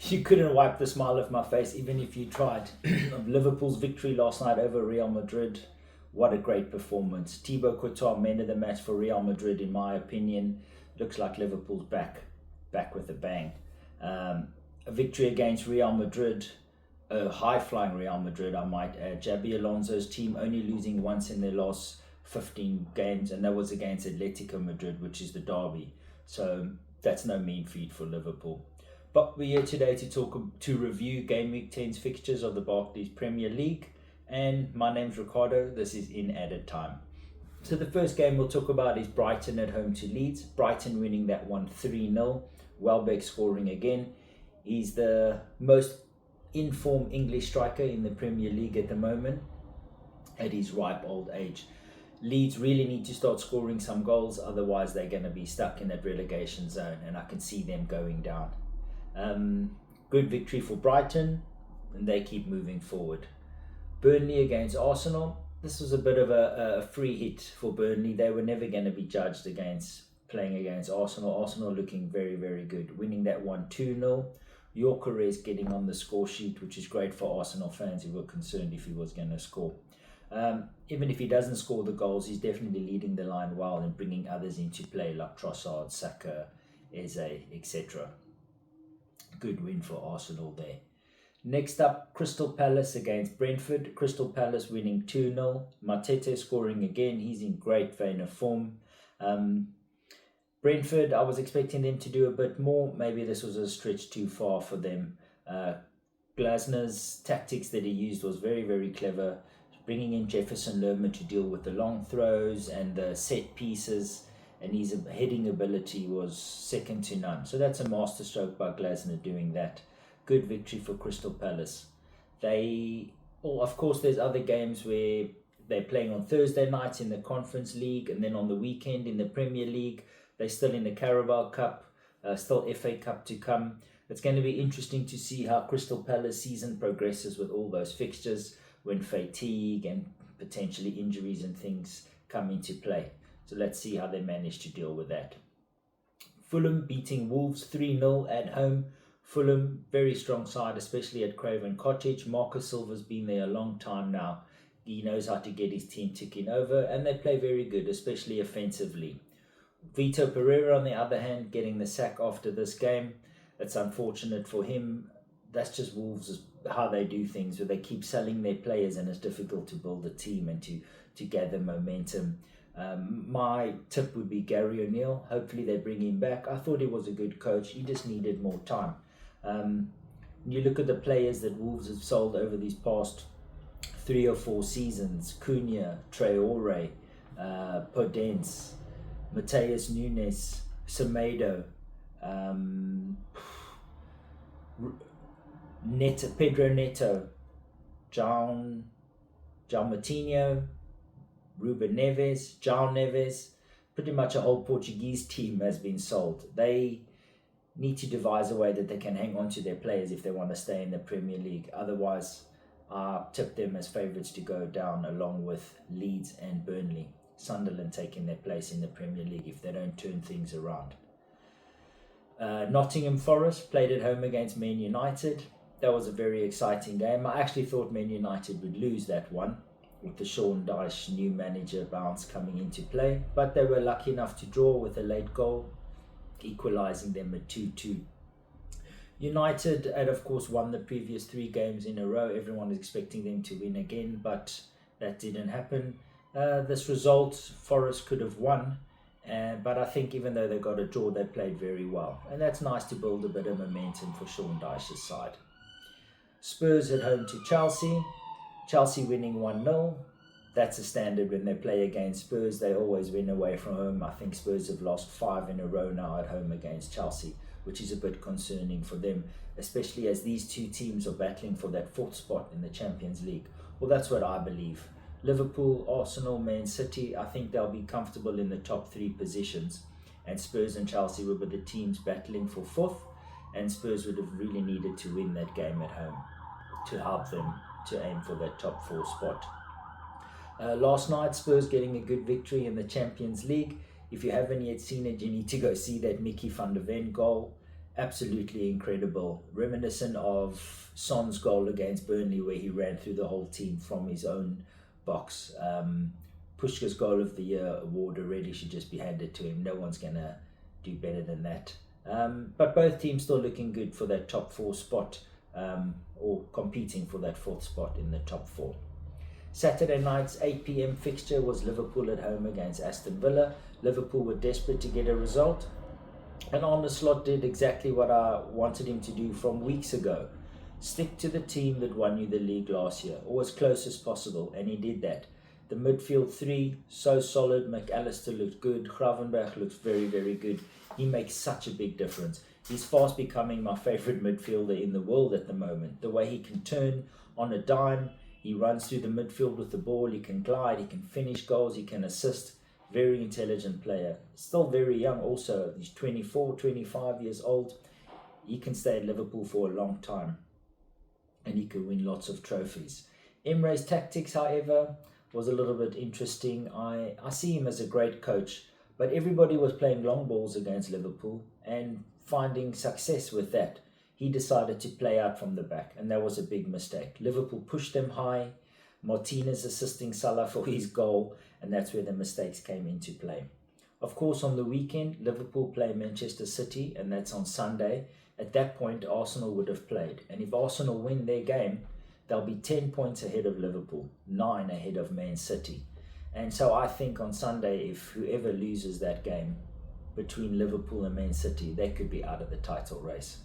You couldn't wipe the smile off my face even if you tried. Liverpool's victory last night over Real Madrid. What a great performance. Thibaut Courtois, man of the match for Real Madrid, in my opinion. Looks like Liverpool's back with a bang. A victory against Real Madrid, a high-flying Real Madrid, I might add. Xabi Alonso's team only losing once in their last 15 games, and that was against Atletico Madrid, which is the derby. So that's no mean feat for Liverpool. But we're here today to review Game Week 10's fixtures of the Barclays Premier League. And my name's Ricardo. This is In Added Time. So the first game we'll talk about is Brighton at home to Leeds. Brighton winning that one 3-0. Welbeck scoring again. He's the most in-form English striker in the Premier League at the moment at his ripe old age. Leeds really need to start scoring some goals, otherwise they're going to be stuck in that relegation zone, and I can see them going down. Good victory for Brighton, and they keep moving forward. Burnley against Arsenal. This was a bit of a free hit for Burnley. They were never going to be judged against playing against Arsenal. Arsenal looking very, very good, winning that one 2-0. Gyökeres getting on the score sheet, which is great for Arsenal fans who were concerned if he was going to score. Even if he doesn't score the goals, he's definitely leading the line well and bringing others into play like Trossard, Saka, Eze, etc. Good win for Arsenal there. Next up, Crystal Palace against Brentford. Crystal Palace winning 2-0. Matete scoring again. He's in great vein of form. Brentford, I was expecting them to do a bit more. Maybe this was a stretch too far for them. Glasner's tactics that he used was very, very clever. Bringing in Jefferson Lerma to deal with the long throws and the set pieces, and his heading ability was second to none. So that's a masterstroke by Glasner doing that. Good victory for Crystal Palace. Of course, there's other games where they're playing on Thursday nights in the Conference League, and then on the weekend in the Premier League. They're still in the Carabao Cup, still FA Cup to come. It's going to be interesting to see how Crystal Palace season progresses with all those fixtures when fatigue and potentially injuries and things come into play. So let's see how they manage to deal with that. Fulham beating Wolves 3-0 at home. Fulham, very strong side, especially at Craven Cottage. Marcus Silva's been there a long time now. He knows how to get his team ticking over, and they play very good, especially offensively. Vito Pereira, on the other hand, getting the sack after this game. It's unfortunate for him. That's just Wolves, how they do things, where they keep selling their players, and it's difficult to build a team and to gather momentum. My tip would be Gary O'Neill. Hopefully they bring him back. I thought he was a good coach. He just needed more time. You look at the players that Wolves have sold over these past 3 or 4 seasons. Cunha, Traore, Podence, Mateus Nunes, Semedo, Pedro Neto, John Moutinho, Ruben Neves, João Neves. Pretty much a whole Portuguese team has been sold. They need to devise a way that they can hang on to their players if they want to stay in the Premier League. Otherwise, I tip them as favourites to go down along with Leeds and Burnley. Sunderland taking their place in the Premier League if they don't turn things around. Nottingham Forest played at home against Man United. That was a very exciting game. I actually thought Man United would lose that one with the Sean Dyche new manager bounce coming into play. But they were lucky enough to draw with a late goal, equalising them at 2-2. United had, of course, won the previous 3 games in a row. Everyone was expecting them to win again, but that didn't happen. This result, Forest could have won, but I think even though they got a draw, they played very well. And that's nice to build a bit of momentum for Sean Dyche's side. Spurs at home to Chelsea. Chelsea winning 1-0. That's a standard when they play against Spurs. They always win away from home. I think Spurs have lost 5 in a row now at home against Chelsea, which is a bit concerning for them, especially as these 2 teams are battling for that 4th spot in the Champions League. Well, that's what I believe. Liverpool, Arsenal, Man City, I think they'll be comfortable in the top 3 positions. And Spurs and Chelsea were the teams battling for 4th. And Spurs would have really needed to win that game at home to help them to aim for that top 4 spot. Last night, Spurs getting a good victory in the Champions League. If you haven't yet seen it, you need to go see that Mickey van der Ven goal. absolutely incredible, reminiscent of Son's goal against Burnley, where he ran through the whole team from his own box. Pushka's Goal of the Year award already should just be handed to him. No one's going to do better than that. But both teams still looking good for that top 4 spot, or competing for that 4th spot in the top 4. Saturday night's 8 p.m. fixture was Liverpool at home against Aston Villa. Liverpool were desperate to get a result, and Arne Slot did exactly what I wanted him to do from weeks ago. Stick to the team that won you the league last year, or as close as possible, and he did that. The midfield 3, so solid. McAllister looked good. Gravenberch looks very, very good. He makes such a big difference. He's fast becoming my favourite midfielder in the world at the moment. The way he can turn on a dime, he runs through the midfield with the ball, he can glide, he can finish goals, he can assist. Very intelligent player. Still very young also. He's 24, 25 years old. He can stay at Liverpool for a long time, and he could win lots of trophies. Emre's tactics, however, was a little bit interesting. I see him as a great coach, but everybody was playing long balls against Liverpool and finding success with that. He decided to play out from the back, and that was a big mistake. Liverpool pushed them high, Martinez assisting Salah for his goal, and that's where the mistakes came into play. Of course, on the weekend, Liverpool play Manchester City, and that's on Sunday. At that point, Arsenal would have played, and if Arsenal win their game, they'll be 10 points ahead of Liverpool, 9 ahead of Man City. And so I think on Sunday, if whoever loses that game between Liverpool and Man City, they could be out of the title race.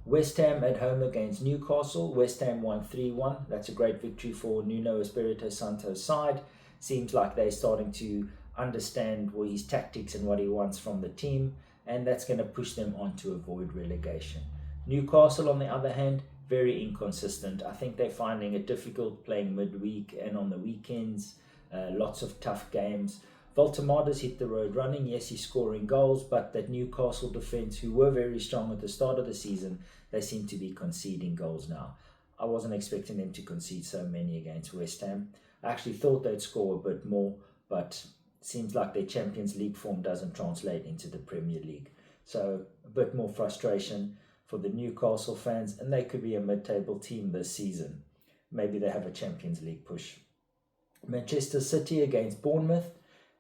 West Ham at home against Newcastle. West Ham won 3-1. That's a great victory for Nuno Espirito Santo's side. Seems like they're starting to understand his tactics and what he wants from the team, and that's going to push them on to avoid relegation. Newcastle, on the other hand, very inconsistent. I think they're finding it difficult playing midweek and on the weekends. Lots of tough games. Voltemada's hit the road running. Yes, he's scoring goals, but that Newcastle defence, who were very strong at the start of the season, they seem to be conceding goals now. I wasn't expecting them to concede so many against West Ham. I actually thought they'd score a bit more, but it seems like their Champions League form doesn't translate into the Premier League. So a bit more frustration for the Newcastle fans, and they could be a mid-table team this season. Maybe they have a Champions League push. Manchester City against Bournemouth.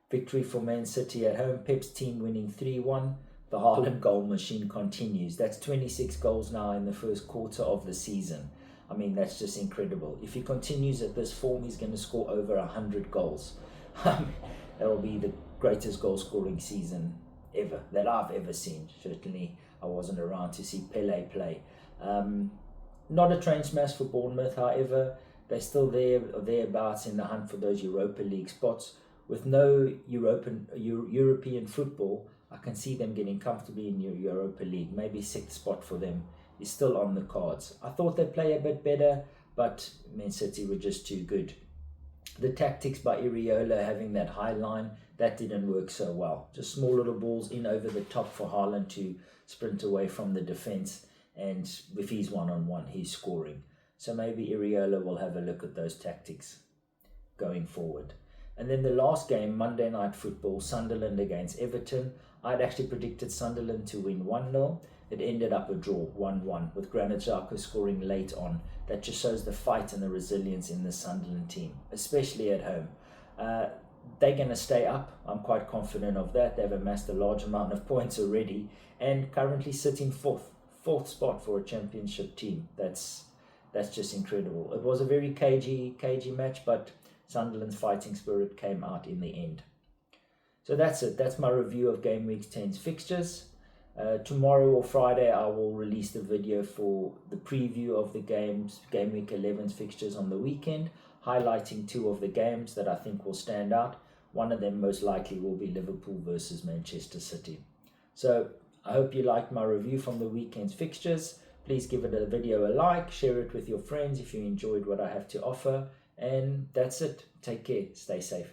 Victory for Man City at home. Pep's team winning 3-1. The Haaland goal machine continues. That's 26 goals now in the first quarter of the season. I mean, that's just incredible. If he continues at this form, he's going to score over 100 goals. That will be the greatest goal scoring season ever that I've ever seen. Certainly, I wasn't around to see Pele play. Not a train smash for Bournemouth, however. They're still thereabouts in the hunt for those Europa League spots. With no European football, I can see them getting comfortably in Europa League. Maybe 6th spot for them is still on the cards. I thought they'd play a bit better, but Man City were just too good. The tactics by Iriola, having that high line, that didn't work so well. Just small little balls in over the top for Haaland to sprint away from the defence, and if he's one-on-one, he's scoring. So maybe Iriola will have a look at those tactics going forward. And then the last game, Monday Night Football, Sunderland against Everton. I'd actually predicted Sunderland to win 1-0. It ended up a draw, 1-1, with Granit Xhaka scoring late on. That just shows the fight and the resilience in the Sunderland team, especially at home. They're going to stay up. I'm quite confident of that. They've amassed a large amount of points already and currently sitting fourth spot for a championship team. That's just incredible. It was a very cagey match, but Sunderland's fighting spirit came out in the end. So that's it. That's my review of Game Week 10's fixtures. Tomorrow or Friday, I will release the video for the preview of the Game Week 11's fixtures on the weekend, highlighting 2 of the games that I think will stand out. One of them most likely will be Liverpool versus Manchester City. So I hope you liked my review from the weekend's fixtures. Please give it a video a like, share it with your friends if you enjoyed what I have to offer. And that's it. Take care. Stay safe.